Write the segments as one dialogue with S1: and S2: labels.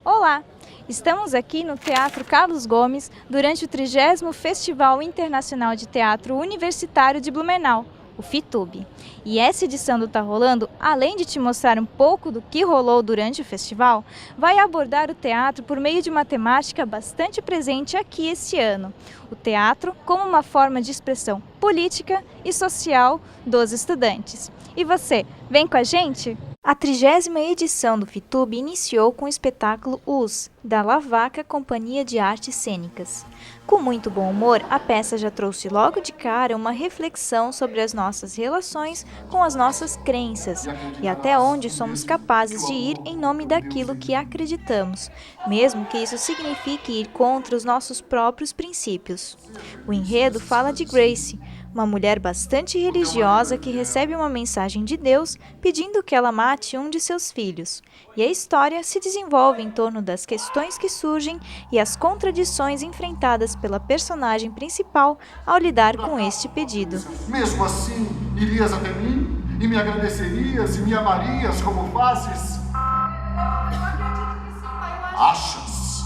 S1: Olá! Estamos aqui no Teatro Carlos Gomes durante o 30º Festival Internacional de Teatro Universitário de Blumenau, o FITUB. E essa edição do Tá Rolando, além de te mostrar um pouco do que rolou durante o festival, vai abordar o teatro por meio de uma temática bastante presente aqui esse ano. O teatro como uma forma de expressão política e social dos estudantes. E você, vem com a gente? A 30ª edição do FITUB iniciou com o espetáculo Us, da Lavaca Companhia de Artes Cênicas. Com muito bom humor, a peça já trouxe logo de cara uma reflexão sobre as nossas relações com as nossas crenças e até onde somos capazes de ir em nome daquilo que acreditamos, mesmo que isso signifique ir contra os nossos próprios princípios. O enredo fala de Grace, uma mulher bastante religiosa que recebe uma mensagem de Deus pedindo que ela mate um de seus filhos. E a história se desenvolve em torno das questões que surgem e as contradições enfrentadas pela personagem principal ao lidar com este pedido.
S2: Mesmo assim, irias até mim e me agradecerias e me amarias como fazes?
S3: Eu acredito que sim, pai. Eu acho...
S2: Achas?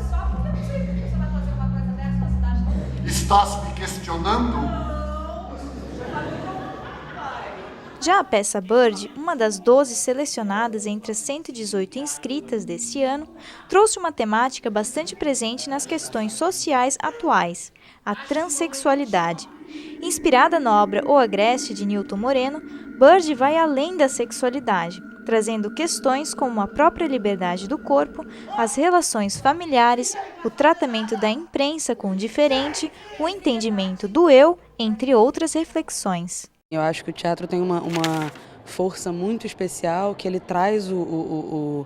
S3: Só porque eu não sei por que você vai fazer uma coisa dessa na cidade.
S2: Estás me questionando?
S1: Já a peça Bird, uma das 12 selecionadas entre as 118 inscritas desse ano, trouxe uma temática bastante presente nas questões sociais atuais, a transexualidade. Inspirada na obra O Agreste, de Nilton Moreno, Bird vai além da sexualidade, trazendo questões como a própria liberdade do corpo, as relações familiares, o tratamento da imprensa com o diferente, o entendimento do eu, entre outras reflexões.
S4: Eu acho que o teatro tem uma força muito especial, que ele traz o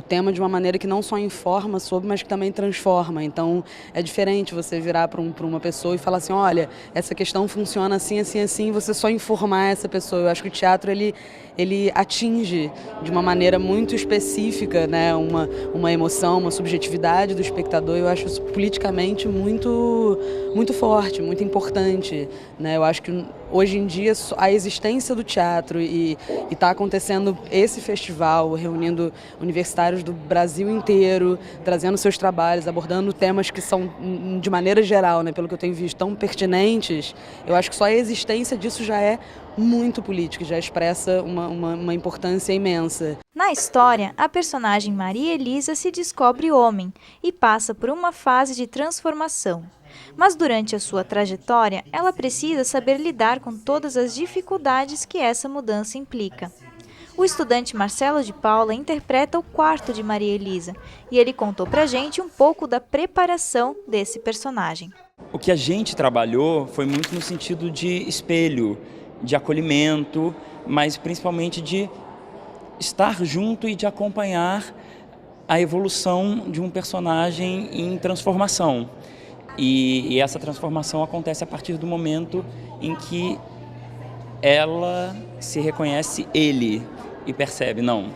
S4: tema de uma maneira que não só informa sobre, mas que também transforma. Então, é diferente você virar para uma pessoa e falar assim, olha, essa questão funciona assim, assim, assim, e você só informar essa pessoa. Eu acho que o teatro, ele atinge de uma maneira muito específica, né, uma emoção, uma subjetividade do espectador. Eu acho isso politicamente muito, muito forte, muito importante, né? Eu acho que hoje em dia a existência do teatro e está acontecendo esse festival, reunindo universitários do Brasil inteiro, trazendo seus trabalhos, abordando temas que são, de maneira geral, né, pelo que eu tenho visto, tão pertinentes. Eu acho que só a existência disso já é muito política, já expressa uma importância imensa.
S1: Na história, a personagem Maria Elisa se descobre homem e passa por uma fase de transformação. Mas durante a sua trajetória, ela precisa saber lidar com todas as dificuldades que essa mudança implica. O estudante Marcelo de Paula interpreta o quarto de Maria Elisa e ele contou pra gente um pouco da preparação desse personagem.
S5: O que a gente trabalhou foi muito no sentido de espelho, de acolhimento, mas principalmente de estar junto e de acompanhar a evolução de um personagem em transformação. E essa transformação acontece a partir do momento em que ela se reconhece ele e percebe, não,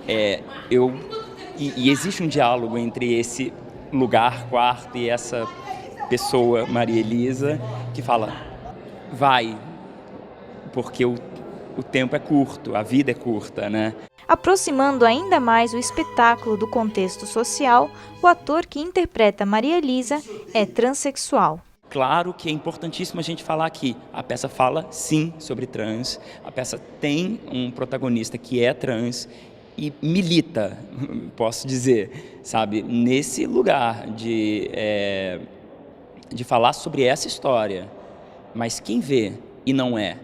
S5: e existe um diálogo entre esse lugar, quarto, e essa pessoa, Maria Elisa, que fala, vai, porque o tempo é curto, a vida é curta, né?
S1: Aproximando ainda mais o espetáculo do contexto social, o ator que interpreta Maria Elisa é transexual.
S5: Claro que é importantíssimo a gente falar que a peça fala, sim, sobre trans, a peça tem um protagonista que é trans e milita, posso dizer, sabe, nesse lugar de falar sobre essa história, mas quem vê e não é,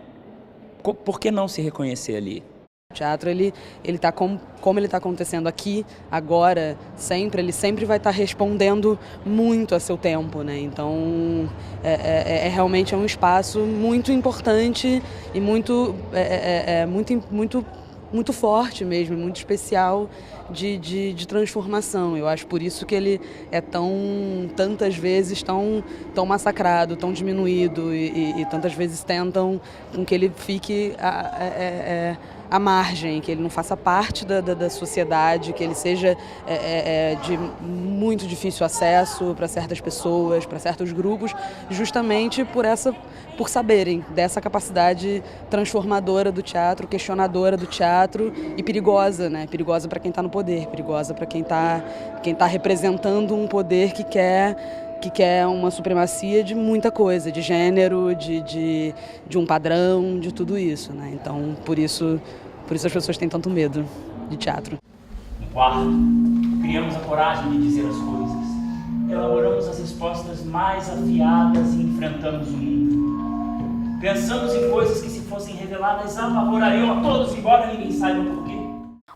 S5: por que não se reconhecer ali?
S4: O teatro, ele tá como ele está acontecendo aqui, agora, sempre, ele sempre vai estar respondendo muito a seu tempo, né? Então, realmente um espaço muito importante e muito forte mesmo, muito especial, de transformação. Eu acho por isso que ele é tantas vezes tão massacrado, tão diminuído e tantas vezes tentam com que ele fique à margem, que ele não faça parte da sociedade, que ele seja de muito difícil acesso para certas pessoas, para certos grupos, justamente por saberem dessa capacidade transformadora do teatro, questionadora do teatro e perigosa, né? Perigosa para quem está no poder, perigosa para quem tá representando um poder que quer uma supremacia de muita coisa, de gênero, de um padrão, de tudo isso, né? Então, por isso as pessoas têm tanto medo de teatro.
S6: No quarto, criamos a coragem de dizer as coisas. Elaboramos as respostas mais afiadas e enfrentamos o mundo. Pensamos em coisas que, se fossem reveladas, apavorariam a todos, embora ninguém saiba por quê.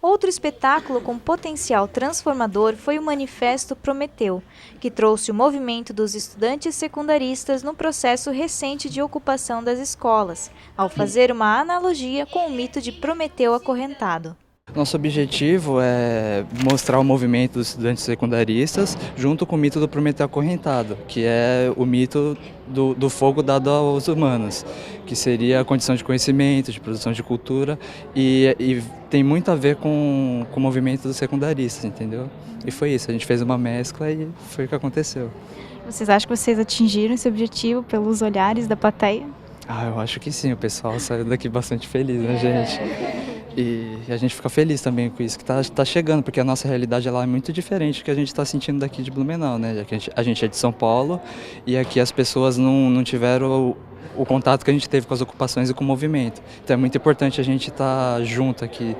S1: Outro espetáculo com potencial transformador foi o Manifesto Prometeu, que trouxe o movimento dos estudantes secundaristas no processo recente de ocupação das escolas, ao fazer uma analogia com o mito de Prometeu acorrentado.
S7: Nosso objetivo é mostrar o movimento dos estudantes secundaristas junto com o mito do Prometeu acorrentado, que é o mito do fogo dado aos humanos, que seria a condição de conhecimento, de produção de cultura e tem muito a ver com o movimento dos secundaristas, entendeu? E foi isso, a gente fez uma mescla e foi o que aconteceu.
S1: Vocês acham que vocês atingiram esse objetivo pelos olhares da plateia?
S7: Eu acho que sim, o pessoal saiu daqui bastante feliz, né, gente? E a gente fica feliz também com isso, que tá chegando, porque a nossa realidade lá é muito diferente do que a gente está sentindo daqui de Blumenau, né? Já que a gente é de São Paulo e aqui as pessoas não tiveram o contato que a gente teve com as ocupações e com o movimento. Então é muito importante a gente estar junto aqui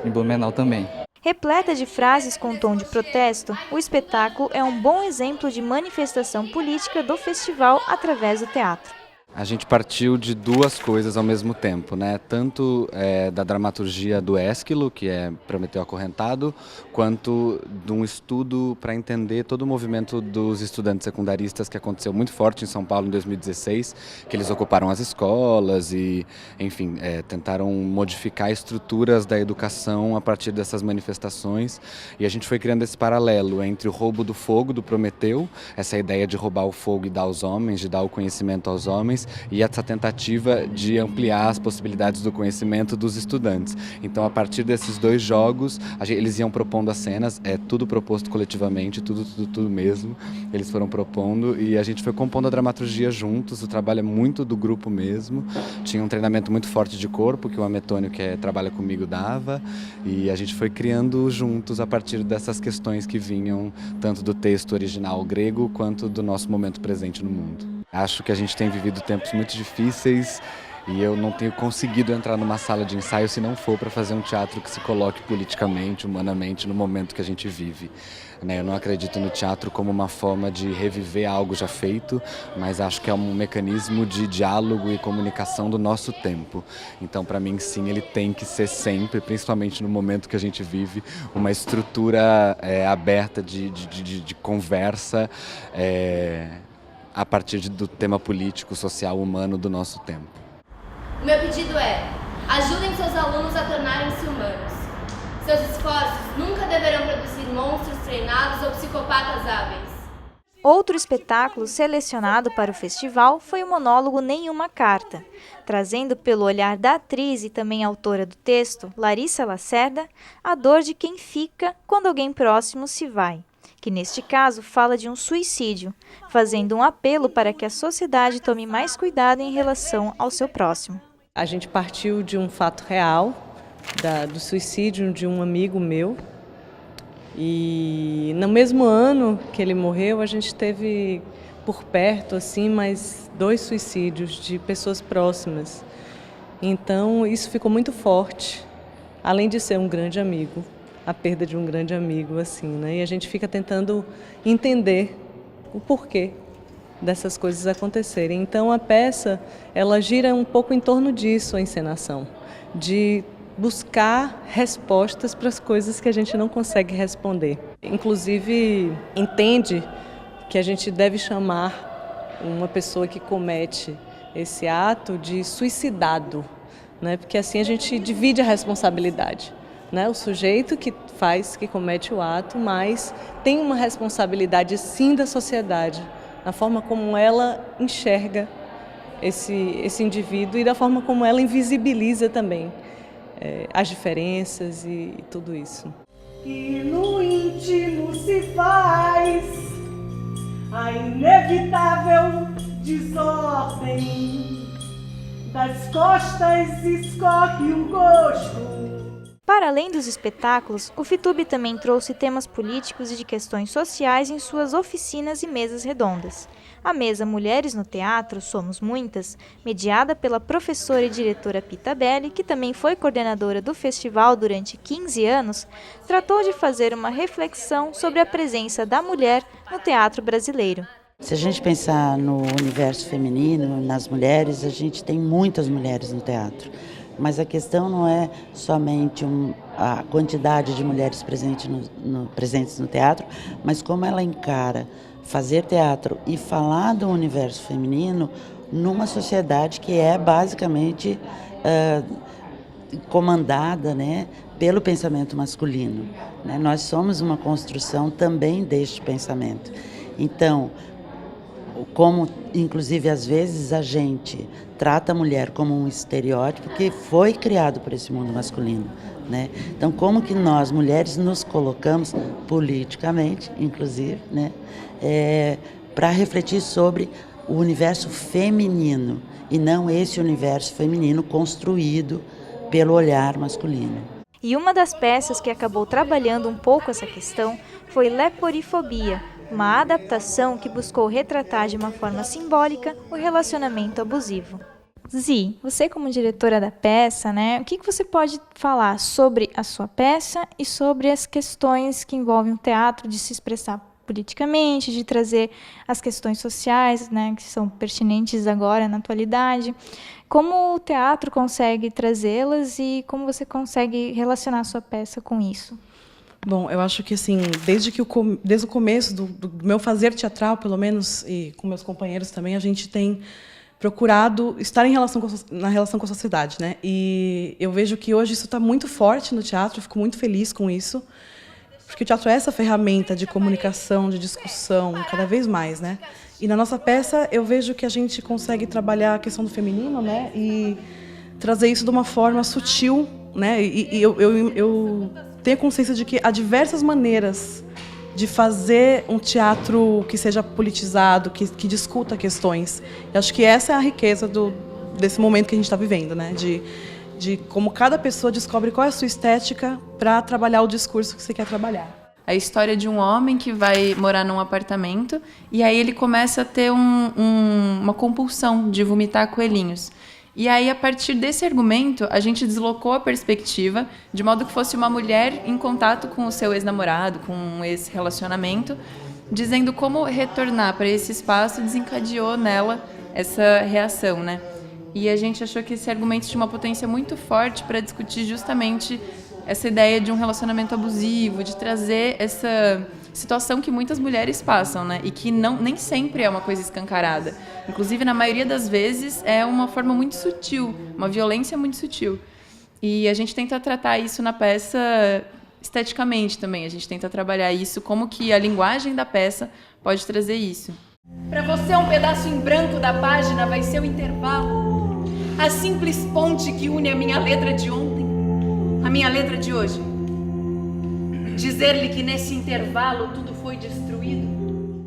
S7: em Blumenau também.
S1: Repleta de frases com tom de protesto, o espetáculo é um bom exemplo de manifestação política do festival através do teatro.
S8: A gente partiu de duas coisas ao mesmo tempo, né? Tanto da dramaturgia do Ésquilo, que é Prometeu acorrentado, quanto de um estudo para entender todo o movimento dos estudantes secundaristas que aconteceu muito forte em São Paulo em 2016, que eles ocuparam as escolas e, enfim, tentaram modificar estruturas da educação a partir dessas manifestações. E a gente foi criando esse paralelo entre o roubo do fogo do Prometeu, essa ideia de roubar o fogo e dar aos homens, de dar o conhecimento aos homens, e essa tentativa de ampliar as possibilidades do conhecimento dos estudantes. Então, a partir desses dois jogos, eles iam propondo as cenas, tudo proposto coletivamente, tudo mesmo. Eles foram propondo e a gente foi compondo a dramaturgia juntos, o trabalho é muito do grupo mesmo. Tinha um treinamento muito forte de corpo, que o Ametônio, que trabalha comigo, dava, e a gente foi criando juntos a partir dessas questões que vinham tanto do texto original grego, quanto do nosso momento presente no mundo. Acho que a gente tem vivido tempos muito difíceis e eu não tenho conseguido entrar numa sala de ensaio se não for para fazer um teatro que se coloque politicamente, humanamente, no momento que a gente vive. Eu não acredito no teatro como uma forma de reviver algo já feito, mas acho que é um mecanismo de diálogo e comunicação do nosso tempo. Então, para mim, sim, ele tem que ser sempre, principalmente no momento que a gente vive, uma estrutura aberta de conversa, a partir do tema político, social, humano do nosso tempo.
S9: O meu pedido é: ajudem seus alunos a tornarem-se humanos. Seus esforços nunca deverão produzir monstros treinados ou psicopatas hábeis.
S1: Outro espetáculo selecionado para o festival foi o monólogo Nenhuma Carta, trazendo pelo olhar da atriz e também autora do texto, Larissa Lacerda, a dor de quem fica quando alguém próximo se vai, que neste caso fala de um suicídio, fazendo um apelo para que a sociedade tome mais cuidado em relação ao seu próximo.
S10: A gente partiu de um fato real, do suicídio de um amigo meu, e no mesmo ano que ele morreu, a gente teve por perto assim mais 2 suicídios de pessoas próximas. Então isso ficou muito forte, além de ser um grande amigo. A perda de um grande amigo, assim, né? E a gente fica tentando entender o porquê dessas coisas acontecerem. Então, a peça, ela gira um pouco em torno disso, a encenação, de buscar respostas para as coisas que a gente não consegue responder. Inclusive, entende que a gente deve chamar uma pessoa que comete esse ato de suicidado, né? Porque assim a gente divide a responsabilidade. né? O sujeito que comete o ato, mas tem uma responsabilidade sim da sociedade, na forma como ela enxerga esse indivíduo e da forma como ela invisibiliza também as diferenças e tudo isso.
S11: E no íntimo se faz a inevitável desordem, das costas escorre um gosto.
S1: Para além dos espetáculos, o FITUB também trouxe temas políticos e de questões sociais em suas oficinas e mesas redondas. A mesa Mulheres no Teatro, Somos Muitas, mediada pela professora e diretora Pita Belli, que também foi coordenadora do festival durante 15 anos, tratou de fazer uma reflexão sobre a presença da mulher no teatro brasileiro.
S12: Se a gente pensar no universo feminino, nas mulheres, a gente tem muitas mulheres no teatro. Mas a questão não é somente a quantidade de mulheres presentes no teatro, mas como ela encara fazer teatro e falar do universo feminino numa sociedade que é basicamente comandada, né, pelo pensamento masculino, né? Nós somos uma construção também deste pensamento. Então, como inclusive às vezes a gente trata a mulher como um estereótipo que foi criado por esse mundo masculino, né? Então, como que nós mulheres nos colocamos politicamente, inclusive, né, para refletir sobre o universo feminino e não esse universo feminino construído pelo olhar masculino.
S1: E uma das peças que acabou trabalhando um pouco essa questão foi Leporifobia, uma adaptação que buscou retratar de uma forma simbólica o relacionamento abusivo. Zi, você como diretora da peça, né, o que você pode falar sobre a sua peça e sobre as questões que envolvem o teatro, de se expressar politicamente, de trazer as questões sociais, né, que são pertinentes agora na atualidade? Como o teatro consegue trazê-las e como você consegue relacionar a sua peça com isso?
S13: Bom, eu acho que assim, desde o começo do meu fazer teatral, pelo menos, e com meus companheiros também, a gente tem procurado estar na relação com a sociedade, né? E eu vejo que hoje isso está muito forte no teatro, eu fico muito feliz com isso, porque o teatro é essa ferramenta de comunicação, de discussão, cada vez mais, né? E na nossa peça eu vejo que a gente consegue trabalhar a questão do feminino, né? E trazer isso de uma forma sutil, né? E eu tenho consciência de que há diversas maneiras de fazer um teatro que seja politizado, que discuta questões. Eu acho que essa é a riqueza desse momento que a gente está vivendo, né? De como cada pessoa descobre qual é a sua estética para trabalhar o discurso que você quer trabalhar.
S14: A história de um homem que vai morar num apartamento e aí ele começa a ter uma compulsão de vomitar coelhinhos. E aí, a partir desse argumento, a gente deslocou a perspectiva de modo que fosse uma mulher em contato com o seu ex-namorado, com esse relacionamento, dizendo como retornar para esse espaço desencadeou nela essa reação, né? E a gente achou que esse argumento tinha uma potência muito forte para discutir justamente essa ideia de um relacionamento abusivo, de trazer essa situação que muitas mulheres passam, né? E que nem sempre é uma coisa escancarada. Inclusive, na maioria das vezes, é uma forma muito sutil, uma violência muito sutil. E a gente tenta tratar isso na peça esteticamente também. A gente tenta trabalhar isso, como que a linguagem da peça pode trazer isso.
S11: Para você, um pedaço em branco da página vai ser o intervalo. A simples ponte que une a minha letra de ontem, a minha letra de hoje. Dizer-lhe que nesse intervalo tudo foi destruído.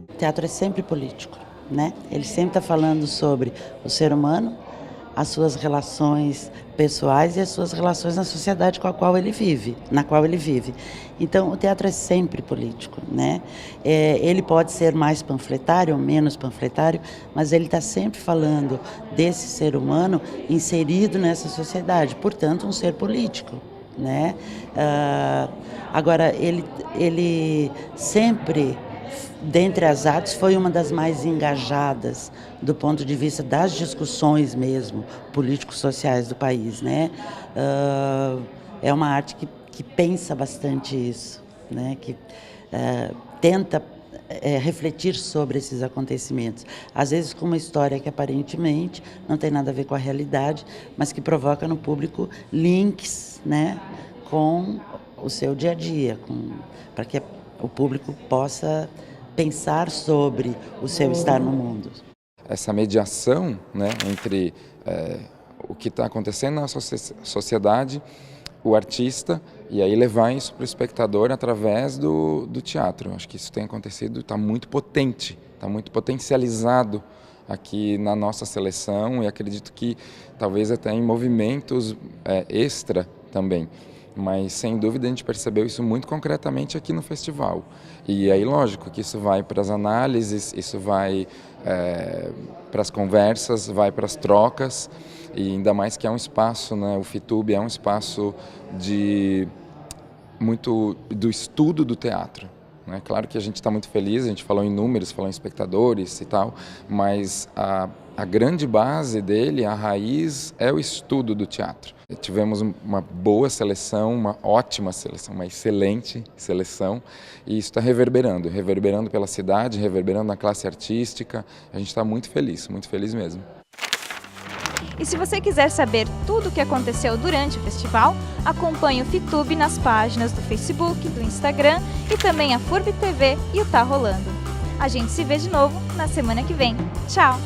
S12: O teatro é sempre político, né? Ele sempre está falando sobre o ser humano, as suas relações pessoais e as suas relações na sociedade na qual ele vive. Então, o teatro é sempre político, né? Ele pode ser mais panfletário ou menos panfletário, mas ele está sempre falando desse ser humano inserido nessa sociedade, portanto, um ser político, né? Agora, ele sempre, dentre as artes, foi uma das mais engajadas do ponto de vista das discussões mesmo político-sociais do país, né? É uma arte que pensa bastante isso, né? Que tenta refletir sobre esses acontecimentos, às vezes com uma história que aparentemente não tem nada a ver com a realidade, mas que provoca no público links, né? com o seu dia a dia, para que o público possa pensar sobre o seu estar no mundo.
S15: Essa mediação, né, entre o que está acontecendo na sociedade, o artista, e aí levar isso para o espectador através do teatro. Acho que isso tem acontecido, está muito potente, está muito potencializado aqui na nossa seleção, e acredito que talvez até em movimentos extra também. Mas, sem dúvida, a gente percebeu isso muito concretamente aqui no festival. E aí, lógico, que isso vai para as análises, isso vai para as conversas, vai para as trocas, e ainda mais que é um espaço, né, o FITUB é um espaço muito do estudo do teatro. É claro que a gente está muito feliz, a gente falou em números, falou em espectadores e tal, mas a grande base dele, a raiz, é o estudo do teatro. Tivemos uma boa seleção, uma ótima seleção, uma excelente seleção, e isso está reverberando pela cidade, reverberando na classe artística. A gente está muito feliz mesmo.
S1: E se você quiser saber tudo o que aconteceu durante o festival, acompanhe o FITUB nas páginas do Facebook, do Instagram e também a FURB TV e o Tá Rolando. A gente se vê de novo na semana que vem. Tchau!